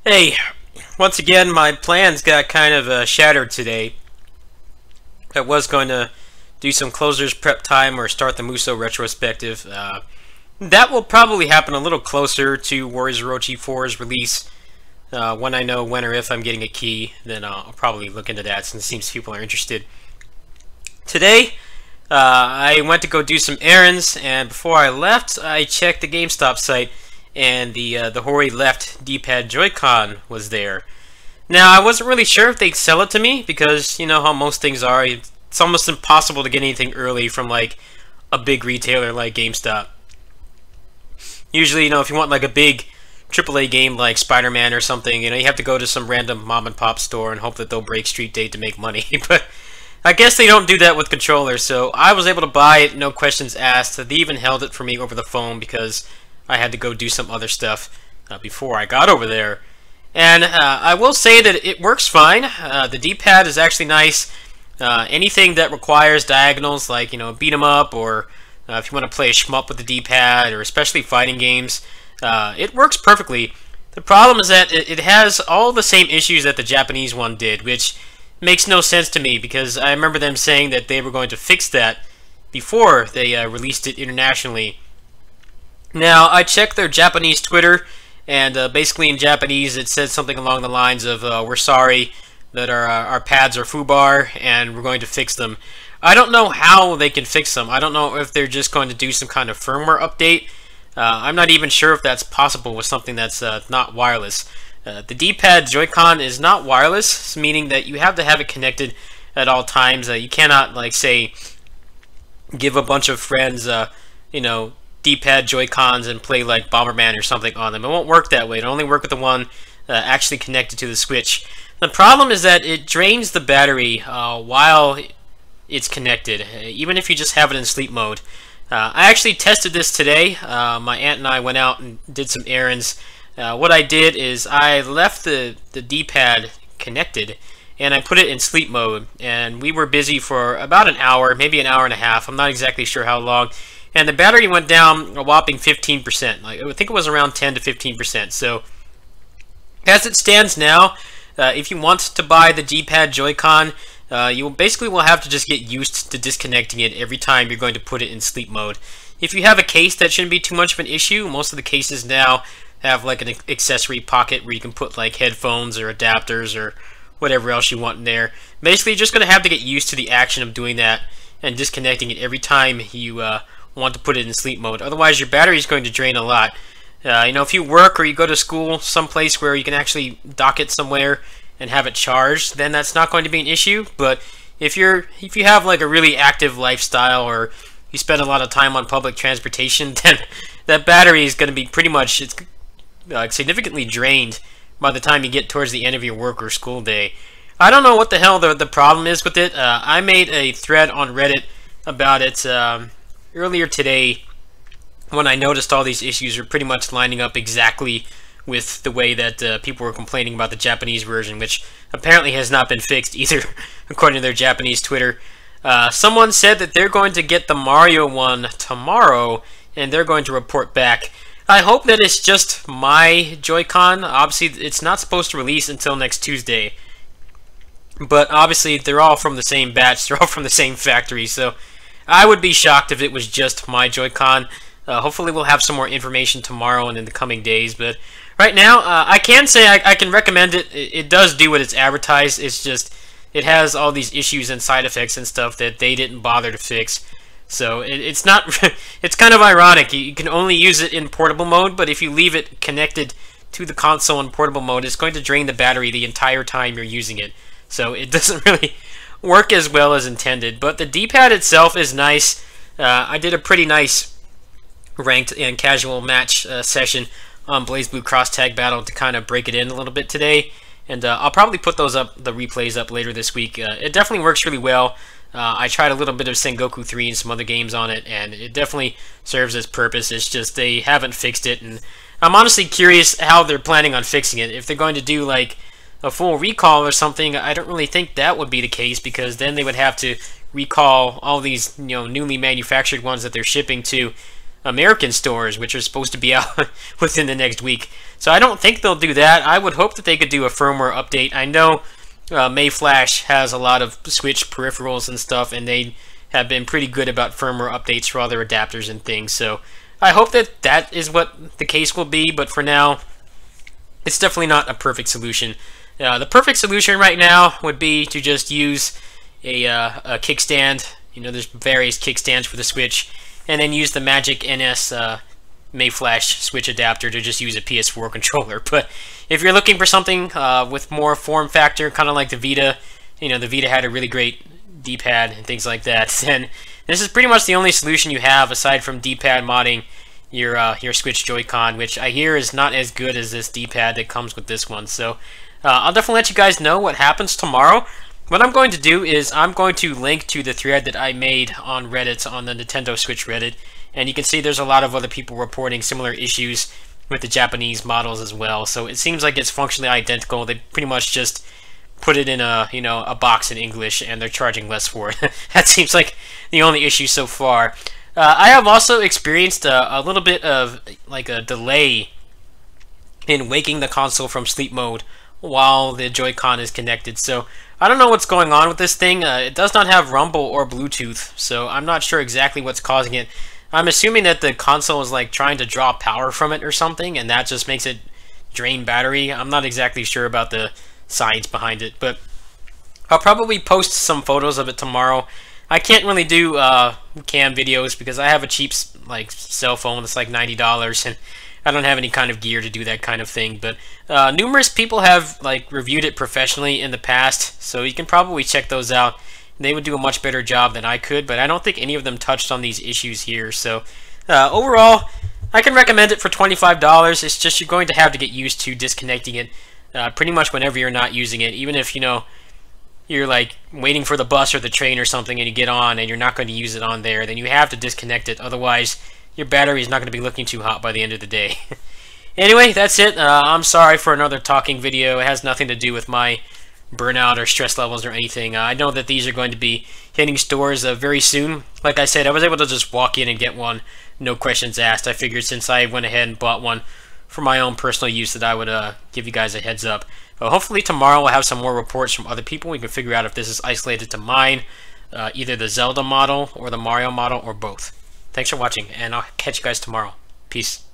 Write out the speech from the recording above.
Hey, once again, my plans got kind of shattered today. I was going to do some closers prep time or start the Muso retrospective. That will probably happen a little closer to Warriors Orochi 4's release. When I know when or if I'm getting a key, then I'll probably look into that since it seems people are interested. Today, I went to go do some errands, and before I left, I checked the GameStop site, and the Hori Left D-Pad Joycon was there. Now, I wasn't really sure if they'd sell it to me, because you know how most things are. It's almost impossible to get anything early from, like, a big retailer like GameStop. Usually, you know, if you want, like, a big AAA game like Spider-Man or something, you know, you have to go to some random mom-and-pop store and hope that they'll break street date to make money. But I guess they don't do that with controllers, so I was able to buy it, no questions asked. They even held it for me over the phone because I had to go do some other stuff before I got over there. And I will say that it works fine. The D-pad is actually nice. Anything that requires diagonals, like, you know, beat 'em up, or if you want to play a shmup with the D-pad, or especially fighting games, it works perfectly. The problem is that it has all the same issues that the Japanese one did, which makes no sense to me, because I remember them saying that they were going to fix that before they released it internationally. Now, I checked their Japanese Twitter, and basically in Japanese it said something along the lines of, we're sorry that our pads are foobar, and we're going to fix them. I don't know how they can fix them. I don't know if they're just going to do some kind of firmware update. I'm not even sure if that's possible with something that's not wireless. The D-Pad Joy-Con is not wireless, meaning that you have to have it connected at all times. You cannot, like, say, give a bunch of friends, you know, D-Pad Joy-Cons and play, like, Bomberman or something on them. It won't work that way. It'll only work with the one actually connected to the Switch. The problem is that it drains the battery while it's connected, even if you just have it in sleep mode. I actually tested this today. My aunt and I went out and did some errands. What I did is I left the D-pad connected and I put it in sleep mode, and we were busy for about an hour, maybe an hour and a half. I'm not exactly sure how long, and the battery went down a whopping 15%. Like, I think it was around 10 to 15%. So as it stands now, if you want to buy the D-Pad Joy-Con, you basically will have to just get used to disconnecting it every time you're going to put it in sleep mode. If you have a case, that shouldn't be too much of an issue. Most of the cases now have like an accessory pocket where you can put like headphones or adapters or whatever else you want in there. Basically, you're just going to have to get used to the action of doing that and disconnecting it every time you want to put it in sleep mode. Otherwise, your battery is going to drain a lot. You know, if you work or you go to school someplace where you can actually dock it somewhere and have it charged, then that's not going to be an issue. But if you have like a really active lifestyle, or you spend a lot of time on public transportation, then that battery is going to be pretty much significantly drained by the time you get towards the end of your work or school day. I don't know what the hell the problem is with it. I made a thread on Reddit about it earlier today when I noticed all these issues are pretty much lining up exactly with the way that people were complaining about the Japanese version, which apparently has not been fixed either, according to their Japanese Twitter. Someone said that they're going to get the Mario one tomorrow, and they're going to report back. I hope that it's just my Joy-Con. Obviously, it's not supposed to release until next Tuesday, but obviously they're all from the same batch, they're all from the same factory, so I would be shocked if it was just my Joy-Con. Hopefully we'll have some more information tomorrow and in the coming days, but right now, I can say I can recommend it. It does do what it's advertised. It's just, it has all these issues and side effects and stuff that they didn't bother to fix. So it's not, it's kind of ironic. You can only use it in portable mode, but if you leave it connected to the console in portable mode, it's going to drain the battery the entire time you're using it. So it doesn't really work as well as intended. But the D-pad itself is nice. I did a pretty nice ranked and casual match session on BlazBlue Cross Tag Battle to kind of break it in a little bit today, and I'll probably put those up, the replays up later this week. It definitely works really well. I tried a little bit of Sengoku 3 and some other games on it, and it definitely serves its purpose. It's just they haven't fixed it, and I'm honestly curious how they're planning on fixing it. If they're going to do like a full recall or something, I don't really think that would be the case, because then they would have to recall all these, you know, newly manufactured ones that they're shipping to American stores, which are supposed to be out within the next week. So I don't think they'll do that. I would hope that they could do a firmware update. I know Mayflash has a lot of Switch peripherals and stuff, and they have been pretty good about firmware updates for all their adapters and things. So I hope that that is what the case will be, but for now, it's definitely not a perfect solution. The perfect solution right now would be to just use a kickstand. You know, there's various kickstands for the Switch, and then use the Magic NS Mayflash Switch adapter to just use a PS4 controller. But if you're looking for something with more form factor, kind of like the Vita, you know, the Vita had a really great D-pad and things like that, then this is pretty much the only solution you have aside from D-pad modding your Switch Joy-Con, which I hear is not as good as this D-pad that comes with this one. So I'll definitely let you guys know what happens tomorrow. What I'm going to do is I'm going to link to the thread that I made on Reddit, on the Nintendo Switch Reddit, and you can see there's a lot of other people reporting similar issues with the Japanese models as well. So it seems like it's functionally identical. They pretty much just put it in a, you know, a box in English, and they're charging less for it. That seems like the only issue so far. I have also experienced a little bit of like a delay in waking the console from sleep mode while the Joy-Con is connected. So I don't know what's going on with this thing. It does not have Rumble or Bluetooth, so I'm not sure exactly what's causing it. I'm assuming that the console is like trying to draw power from it or something, and that just makes it drain battery. I'm not exactly sure about the science behind it, but I'll probably post some photos of it tomorrow. I can't really do cam videos because I have a cheap like cell phone that's like $90, and I don't have any kind of gear to do that kind of thing. But numerous people have like reviewed it professionally in the past, so you can probably check those out. They would do a much better job than I could, but I don't think any of them touched on these issues here. So overall, I can recommend it for $25. It's just you're going to have to get used to disconnecting it pretty much whenever you're not using it. Even if, you know, you're like waiting for the bus or the train or something and you get on and you're not going to use it on there, then you have to disconnect it. Otherwise, your battery is not going to be looking too hot by the end of the day. Anyway, that's it. I'm sorry for another talking video. It has nothing to do with my burnout or stress levels or anything. I know that these are going to be hitting stores very soon. Like I said, I was able to just walk in and get one, no questions asked. I figured since I went ahead and bought one for my own personal use that I would give you guys a heads up. Hopefully tomorrow we'll have some more reports from other people. We can figure out if this is isolated to mine, either the Zelda model or the Mario model or both. Thanks for watching, and I'll catch you guys tomorrow. Peace.